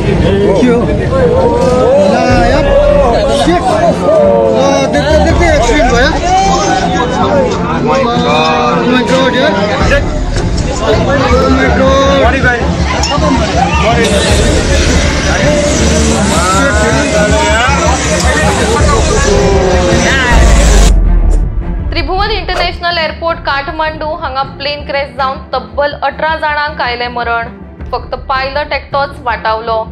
क्यों? यार शिट देखते एक्सीडेंट हुआ यार। Oh my god यार। Oh my god। Tribhuvan international airport Kathmandu हांगा प्लेन क्रॅश जावन तब्बल 18 जाणांक आयले मरण। फक्त पायलट एकटोच वाटावलो।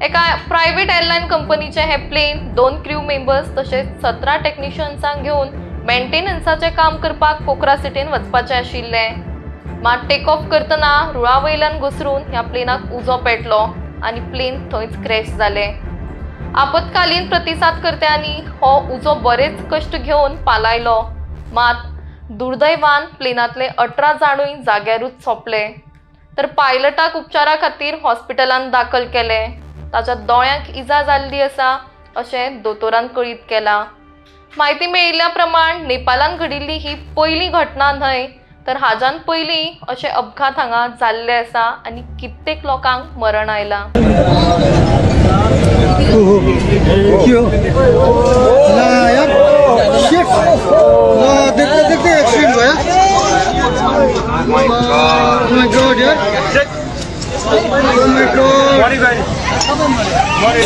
एका प्रायव्हेट एअरलाइन कंपनीचे हे प्लेन 2 क्रू मेंबर्स तसेच 17 टेक्निशियन्सांक घेऊन मेंटेनन्साचे काम करपाक पोखरा सिटीन वचपाचे आशिल्ले। मात टेक ऑफ करतना रुळा वयल्यान घसरून ह्या प्लेनाक उजो पेटलो आणि प्लेन थंयच क्रॅश जाले। आपत्कालीन प्रतिसादकर्त्यांनी हो उजो बरेच कष्ट घेवन पालायलो, मात दुर्दैवान प्लेनातले 18 जाणूय जाग्यारूच सोंपले। तर पायलटाक उपचारा खातीर हॉस्पिटलांत दाखल केले। ताच्या दोळ्यांक इजा जाल्ली आसा अशें दोतोरान कळीत केला। माहिती मेळिल्ल्या प्रमाण नेपाळान घडिल्ली ही पहिली घटना न्हय, तर हाच्यान पयलीं अशे अपघात हांगा जाल्ले आसा आणि कित्येक लोकांक मरण आयला। क्यों? यार शिट देखते एक्सीडेंट हुआ यार। Oh my god यार। Oh my god। मारे